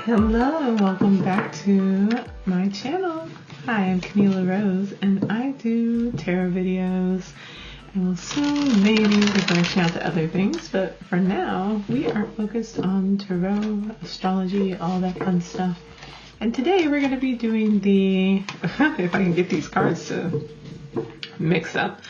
Hello and welcome back to my channel. Hi, I'm Camila Rose and I do tarot videos and we'll soon maybe be branching out to other things, but for now we are focused on tarot, astrology, all that fun stuff. And today we're going to be doing the, if I can get these cards to mix up,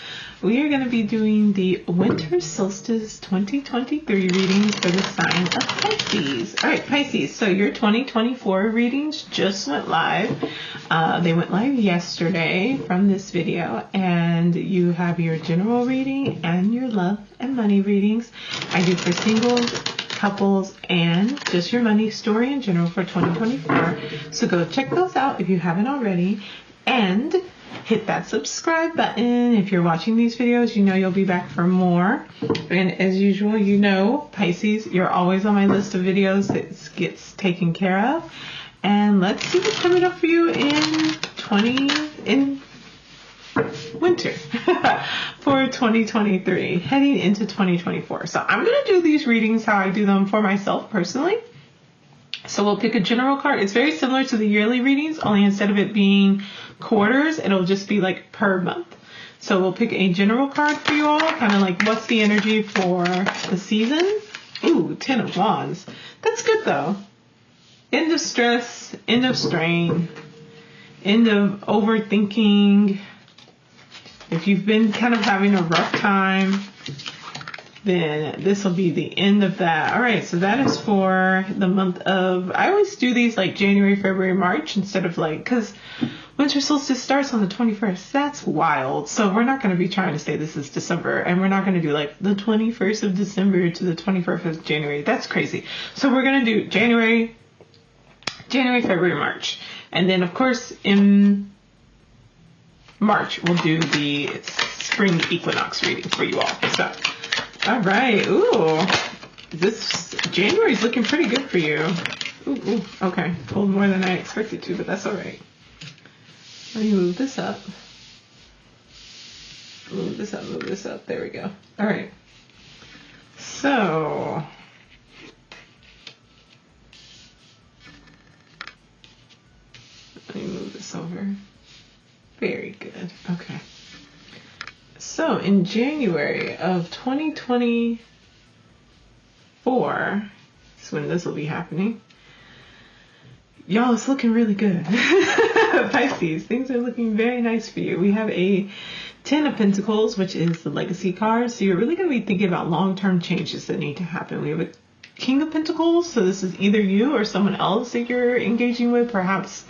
we are going to be doing the Winter Solstice 2023 readings for the sign of Pisces. All right, Pisces, so your 2024 readings just went live. They went live yesterday from this video, and you have your general reading and your love and money readings. I do for singles, couples, and just your money story in general for 2024. So go check those out if you haven't already, and hit that subscribe button. If you're watching these videos, you know you'll be back for more. And as usual, you know, Pisces, you're always on my list of videos that gets taken care of. And let's see what's coming up for you in winter for 2023, heading into 2024. So I'm going to do these readings how I do them for myself personally. So we'll pick a general card. It's very similar to the yearly readings, only instead of it being quarters, it'll just be like per month. So we'll pick a general card for you all, kind of like what's the energy for the season. Ooh, 10 of Wands. That's good though. End of stress, end of strain, end of overthinking. If you've been kind of having a rough time, then this will be the end of that. All right, so that is for the month of, I always do these like January, February, March instead of like, because Winter Solstice starts on the 21st. That's wild. So we're not going to be trying to say this is December, and we're not going to do like the 21st of December to the 21st of January. That's crazy. So we're going to do January, February, March. And then of course in March, we'll do the spring equinox reading for you all. So, all right. Ooh, this January's looking pretty good for you. Ooh, okay. Pulled more than I expected to, but that's all right. Let me move this up. Move this up, move this up. There we go. All right. So, let me move this over. Very good. Okay. So in January of 2024 is when this will be happening. Y'all, it's looking really good. Pisces, things are looking very nice for you. We have a 10 of Pentacles, which is the legacy card. So you're really going to be thinking about long-term changes that need to happen. We have a King of Pentacles. So this is either you or someone else that you're engaging with, perhaps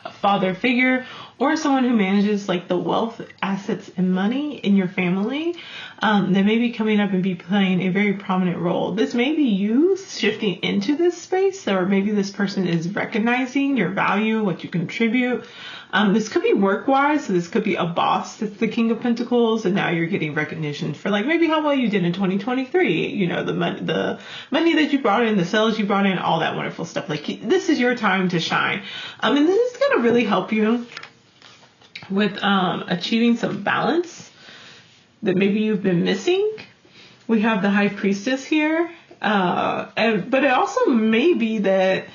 a father figure, or someone who manages like the wealth, assets, and money in your family. They may be coming up and be playing a very prominent role. This may be you shifting into this space, or maybe this person is recognizing your value, what you contribute. This could be work-wise, so this could be a boss that's the King of Pentacles, and now you're getting recognition for like maybe how well you did in 2023. You know, the money that you brought in, the sales you brought in, all that wonderful stuff. Like this is your time to shine. And this is going to really help you with achieving some balance that maybe you've been missing. We have the High Priestess here, but it also may be that,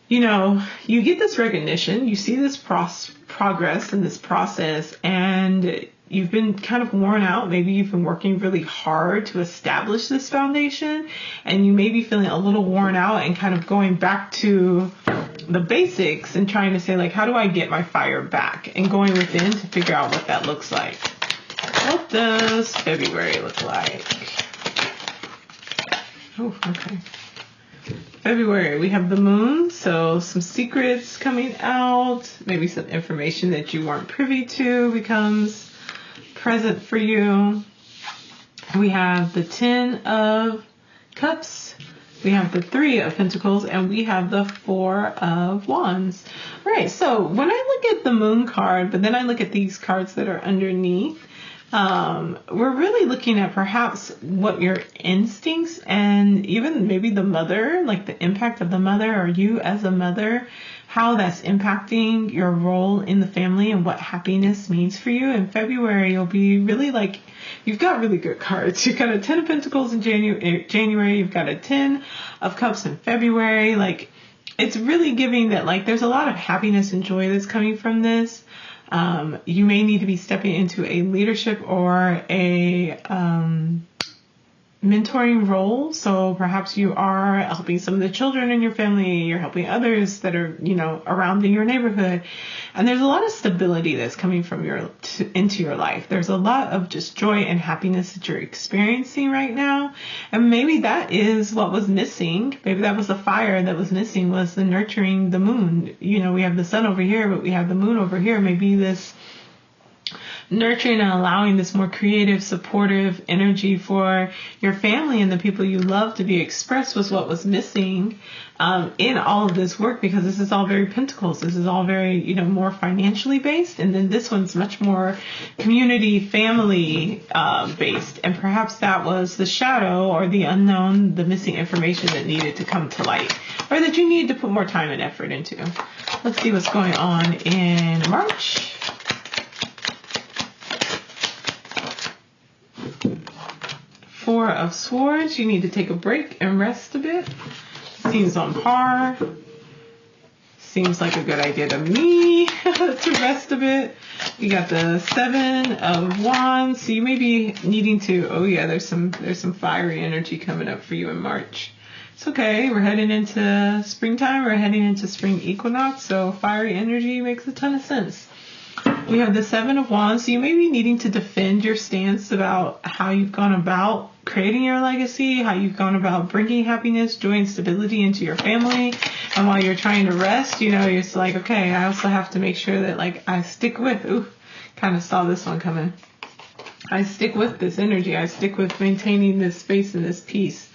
you know, you get this recognition, you see this progress in this process, and you've been kind of worn out. Maybe you've been working really hard to establish this foundation, and you may be feeling a little worn out and kind of going back to the basics and trying to say, like, how do I get my fire back? And going within to figure out what that looks like. What does February look like? Oh, okay. February, we have the moon, so some secrets coming out, maybe some information that you weren't privy to becomes present for you. We have the 10 of Cups, we have the 3 of Pentacles, and we have the 4 of Wands. All right, so when I look at the moon card, but then I look at these cards that are underneath, we're really looking at perhaps what your instincts and even maybe the mother, like the impact of the mother or you as a mother, how that's impacting your role in the family and what happiness means for you. In February, you'll be really like, you've got really good cards. You've got a 10 of Pentacles in January. You've got a 10 of Cups in February. Like, it's really giving that like there's a lot of happiness and joy that's coming from this. You may need to be stepping into a leadership or a mentoring role. So perhaps you are helping some of the children in your family, you're helping others that are, around in your neighborhood. And there's a lot of stability that's coming from into your life. There's a lot of just joy and happiness that you're experiencing right now. And maybe that is what was missing. Maybe that was the fire that was missing, was the nurturing the moon. We have the sun over here, but we have the moon over here. Maybe this nurturing and allowing this more creative, supportive energy for your family and the people you love to be expressed was what was missing in all of this work, because this is all very pentacles. This is all very, more financially based. And then this one's much more community, family based. And perhaps that was the shadow or the unknown, the missing information that needed to come to light, or that you need to put more time and effort into. Let's see what's going on in March. Four of Swords, you need to take a break and rest a bit. Seems on par. Seems like a good idea to me to rest a bit. You got the Seven of Wands, so you may be needing to, there's some fiery energy coming up for you in March. It's okay, we're heading into springtime, we're heading into spring equinox, so fiery energy makes a ton of sense. We have the Seven of Wands, so you may be needing to defend your stance about how you've gone about creating your legacy, how you've gone about bringing happiness, joy, and stability into your family. And while you're trying to rest, you're just like, okay, I also have to make sure that I stick with, kind of saw this one coming. I stick with this energy. I stick with maintaining this space and this peace.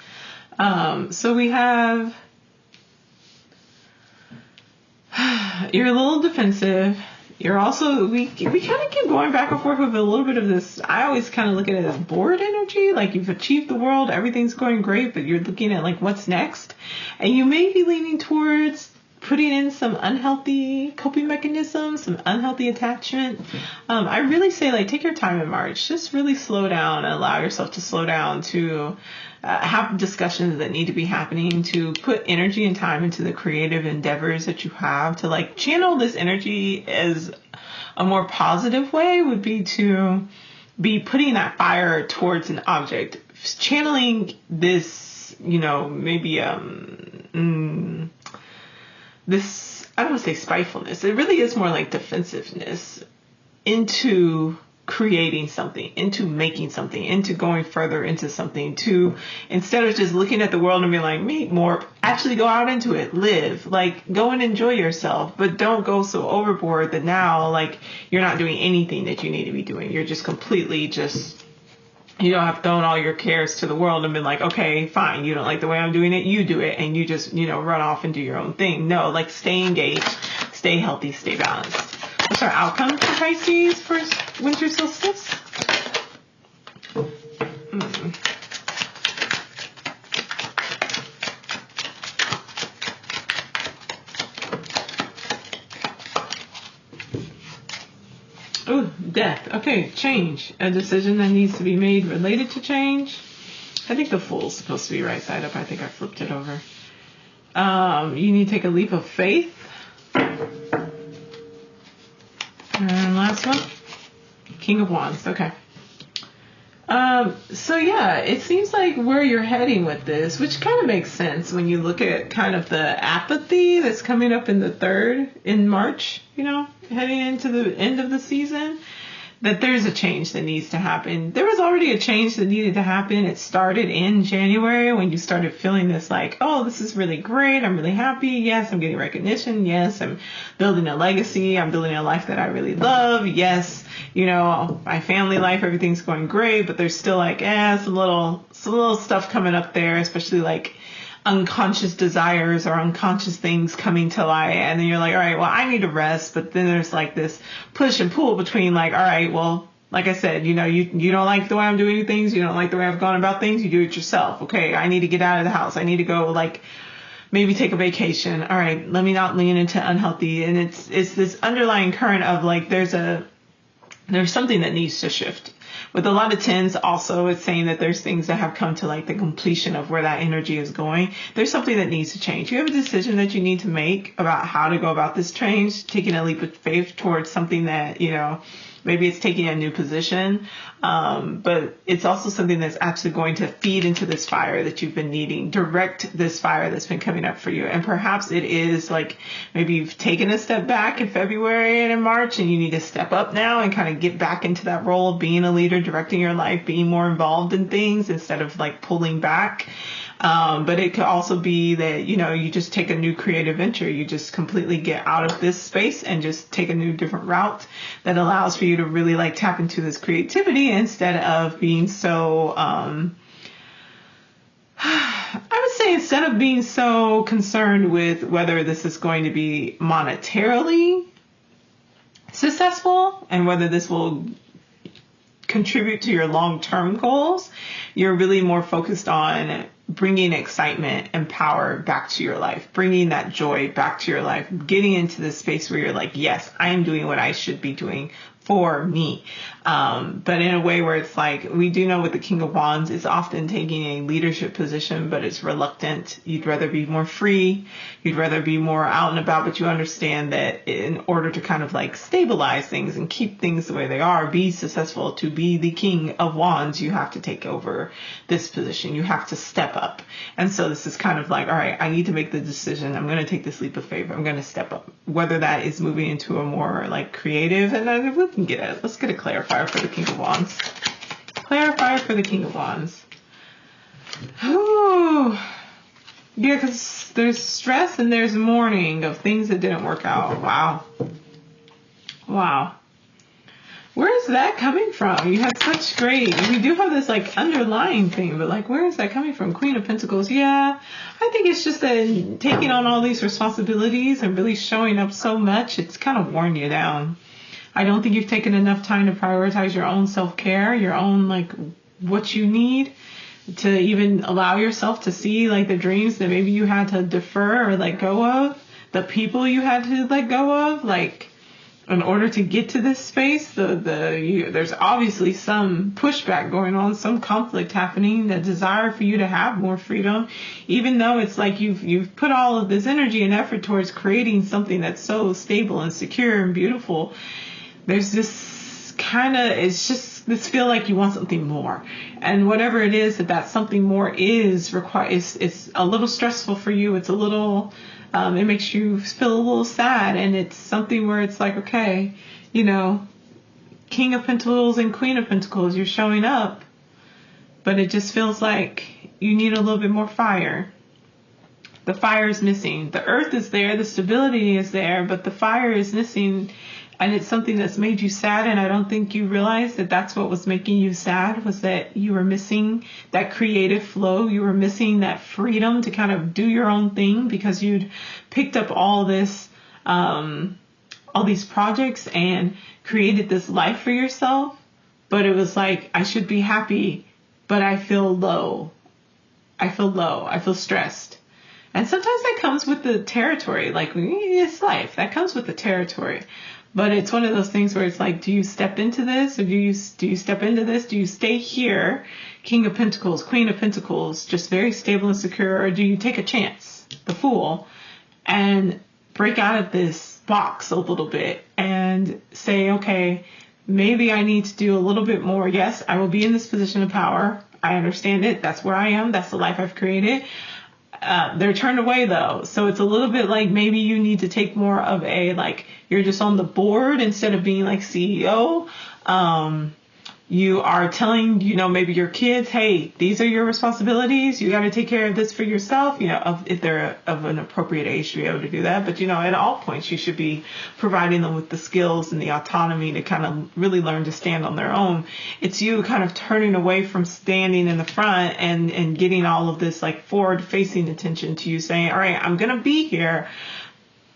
So we have, you're a little defensive. You're also, we kind of keep going back and forth with a little bit of this. I always kind of look at it as bored energy. Like you've achieved the world, everything's going great, but you're looking at what's next. And you may be leaning towards putting in some unhealthy coping mechanisms, some unhealthy attachment. I really say take your time in March. Just really slow down and allow yourself to slow down, to have discussions that need to be happening, to put energy and time into the creative endeavors that you have, to channel this energy as a more positive way would be to be putting that fire towards an object, channeling this, maybe, this, I don't want to say spitefulness. It really is more like defensiveness into creating something, into making something, into going further into something, to instead of just looking at the world and being like, me more, actually go out into it, live, go and enjoy yourself, but don't go so overboard that now you're not doing anything that you need to be doing. You're just completely you don't have thrown all your cares to the world and been like, okay, fine, you don't like the way I'm doing it, you do it, and you just, run off and do your own thing. No, stay engaged, stay healthy, stay balanced. What's our outcome for Pisces for Winter Solstice? Oh, death. Okay, change. A decision that needs to be made related to change. I think the Fool's supposed to be right side up. I think I flipped it over. You need to take a leap of faith. And last one, King of Wands. Okay. So yeah, it seems like where you're heading with this, which kind of makes sense when you look at kind of the apathy that's coming up in the 3rd in March, heading into the end of the season, that there's a change that needs to happen. There was already a change that needed to happen. It started in January when you started feeling this oh, this is really great. I'm really happy. Yes, I'm getting recognition. Yes, I'm building a legacy. I'm building a life that I really love. Yes, my family life, everything's going great, but there's still some little stuff coming up there, especially unconscious desires or unconscious things coming to light. And then you're like, all right, well, I need to rest. But then there's this push and pull between all right, well, like I said, you don't like the way I'm doing things. You don't like the way I've gone about things. You do it yourself. Okay, I need to get out of the house. I need to go maybe take a vacation. All right, let me not lean into unhealthy. And it's this underlying current of there's something that needs to shift. With a lot of tens also, it's saying that there's things that have come to like the completion of where that energy is going. There's something that needs to change. You have a decision that you need to make about how to go about this change, taking a leap of faith towards something that, you know, maybe it's taking a new position, but it's also something that's actually going to feed into this fire that you've been needing, direct this fire that's been coming up for you. And perhaps it is like maybe you've taken a step back in February and in March, and you need to step up now and kind of get back into that role of being a leader, directing your life, being more involved in things instead of like pulling back. But it could also be that, you know, you just take a new creative venture. You just completely get out of this space and just take a new different route that allows for you to really like tap into this creativity instead of being so, I would say instead of being so concerned with whether this is going to be monetarily successful and whether this will contribute to your long-term goals, you're really more focused on bringing excitement and power back to your life, bringing that joy back to your life, getting into this space where you're like, yes, I am doing what I should be doing for me. But in a way where it's like, we do know with the King of Wands, it's often taking a leadership position, but it's reluctant. You'd rather be more free. You'd rather be more out and about, but you understand that in order to kind of like stabilize things and keep things the way they are, be successful, to be the King of Wands, you have to take over this position. You have to step up. And so this is kind of like, all right, I need to make the decision. I'm going to take this leap of faith. I'm going to step up, whether that is moving into a more like creative, and we can get it. Let's get a clarifier for the King of Wands. Clarifier for the King of Wands. Ooh. Yeah, because there's stress and there's mourning of things that didn't work out. Wow. Wow. Where is that coming from? You had such great, we do have this like underlying thing, but like, where is that coming from? Queen of Pentacles. Yeah, I think it's just that taking on all these responsibilities and really showing up so much, it's kind of worn you down. I don't think you've taken enough time to prioritize your own self-care, your own like what you need to even allow yourself to see like the dreams that maybe you had to defer or let go of, the people you had to let go of, like in order to get to this space. There's obviously some pushback going on, some conflict happening, the desire for you to have more freedom, even though it's like you've put all of this energy and effort towards creating something that's so stable and secure and beautiful. There's this kind of, it's just this feel like you want something more. And whatever it is that something more is it's a little stressful for you. It's a little, it makes you feel a little sad. And it's something where it's like, okay, you know, King of Pentacles and Queen of Pentacles, you're showing up, but it just feels like you need a little bit more fire. The fire is missing. The earth is there. The stability is there, but the fire is missing. And it's something that's made you sad. And I don't think you realize that that's what was making you sad, was that you were missing that creative flow. You were missing that freedom to kind of do your own thing because you'd picked up all this, all these projects and created this life for yourself. But it was like, I should be happy, but I feel low. I feel stressed. And sometimes that comes with the territory. Like, it's life. That comes with the territory. But it's one of those things where it's like, do you step into this, or do you step into this? Do you stay here, King of Pentacles, Queen of Pentacles, just very stable and secure, or do you take a chance, the Fool, and break out of this box a little bit and say, okay, maybe I need to do a little bit more. Yes, I will be in this position of power. I understand it. That's where I am. That's the life I've created. They're turned away though. So it's a little bit like maybe you need to take more of a, like, you're just on the board instead of being like CEO. You are telling, you know, maybe your kids, hey, these are your responsibilities. You got to take care of this for yourself, you know, if they're of an appropriate age to be able to do that. But, you know, at all points, you should be providing them with the skills and the autonomy to kind of really learn to stand on their own. It's you kind of turning away from standing in the front and getting all of this like forward facing attention to you saying, all right, I'm going to be here,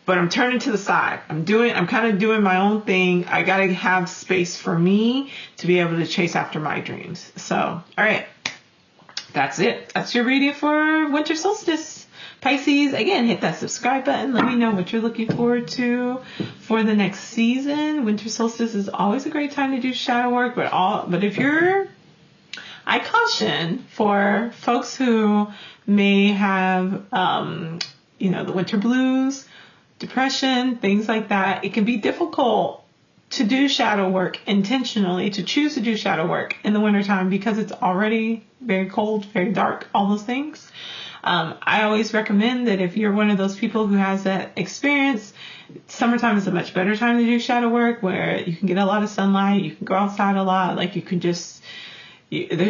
but I'm turning to the side. I'm kind of doing my own thing. I got to have space for me to be able to chase after my dreams. So, all right, that's it. That's your reading for Winter Solstice. Pisces, again, hit that subscribe button. Let me know what you're looking forward to for the next season. Winter solstice is always a great time to do shadow work, but if you're, I caution for folks who may have, the winter blues, depression, things like that. It can be difficult to do shadow work intentionally, to choose to do shadow work in the wintertime because it's already very cold, very dark, all those things. I always recommend that if you're one of those people who has that experience, summertime is a much better time to do shadow work where you can get a lot of sunlight, you can go outside a lot, like you can there's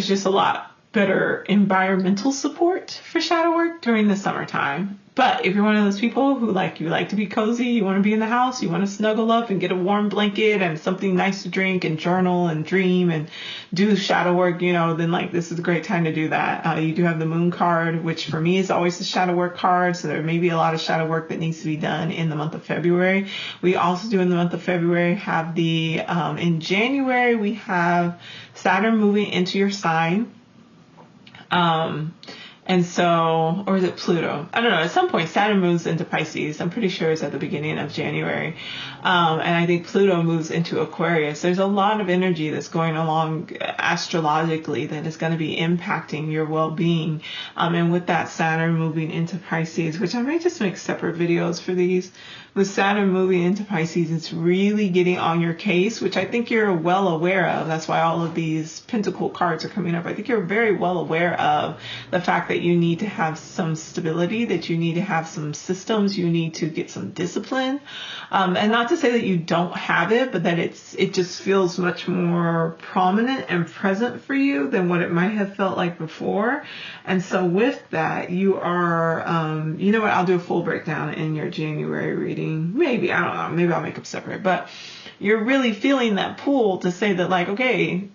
just a lot better environmental support for shadow work during the summertime. But if you're one of those people who you like to be cozy, you want to be in the house, you want to snuggle up and get a warm blanket and something nice to drink and journal and dream and do shadow work, then this is a great time to do that. You do have the moon card, which for me is always the shadow work card. So there may be a lot of shadow work that needs to be done in the month of February. We also do in the month of February have in January, we have Saturn moving into your sign. And so, or is it Pluto? I don't know. At some point, Saturn moves into Pisces. I'm pretty sure it's at the beginning of January. And I think Pluto moves into Aquarius. There's a lot of energy that's going along astrologically that is going to be impacting your well-being. And with that Saturn moving into Pisces, which I may just make separate videos for these, with Saturn moving into Pisces, it's really getting on your case, which I think you're well aware of. That's why all of these Pentacle cards are coming up. I think you're very well aware of the fact that you need to have some stability, that you need to have some systems, you need to get some discipline. And not to say that you don't have it, but that it just feels much more prominent and present for you than what it might have felt like before. And so with that, you are, I'll do a full breakdown in your January reading. Maybe, I don't know, maybe I'll make them separate, but you're really feeling that pull to say that okay,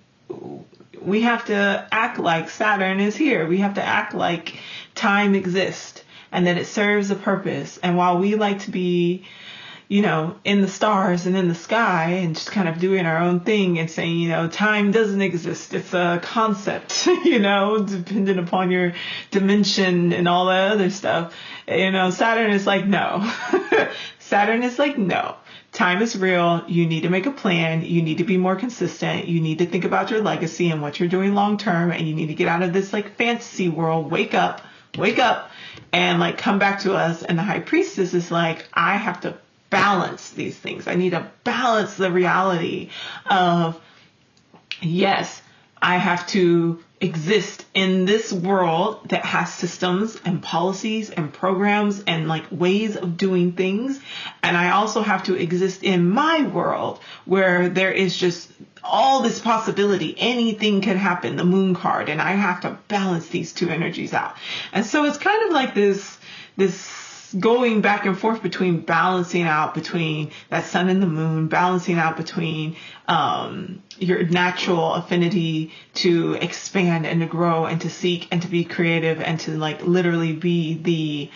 we have to act like Saturn is here. We have to act like time exists and that it serves a purpose. And while we like to be, in the stars and in the sky and just kind of doing our own thing and saying, time doesn't exist. It's a concept, dependent upon your dimension and all that other stuff. Saturn is no. Saturn is no. Time is real. You need to make a plan. You need to be more consistent. You need to think about your legacy and what you're doing long term. And you need to get out of this fantasy world. Wake up, and come back to us. And the High Priestess is I have to balance these things. I need to balance the reality of, yes, I have to exist in this world that has systems and policies and programs and ways of doing things. And I also have to exist in my world where there is just all this possibility. Anything can happen, the moon card, and I have to balance these two energies out. And so it's kind of this going back and forth between balancing out between that sun and the moon, balancing out between your natural affinity to expand and to grow and to seek and to be creative and to literally be the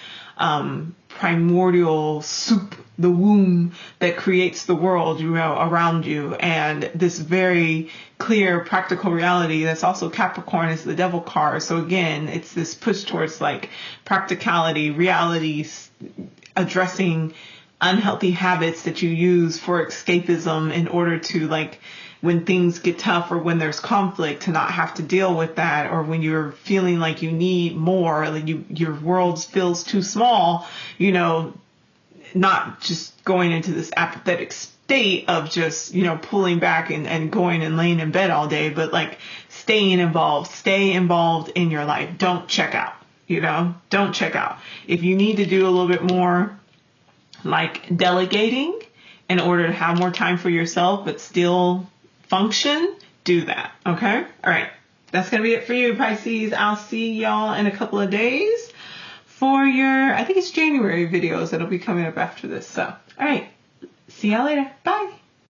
primordial soup, the womb that creates the world, around you. And this very clear practical reality that's also Capricorn is the devil card. So again, it's this push towards practicality, reality, addressing unhealthy habits that you use for escapism in order to when things get tough or when there's conflict to not have to deal with that, or when you're feeling you need more, your world feels too small, not just going into this apathetic state of just, pulling back and going and laying in bed all day, but stay involved in your life. Don't check out, don't check out. If you need to do a little bit more delegating in order to have more time for yourself, but still function, do that. Okay. All right. That's going to be it for you, Pisces. I'll see y'all in a couple of days for I think it's January videos that'll be coming up after this. So, all right. See y'all later. Bye.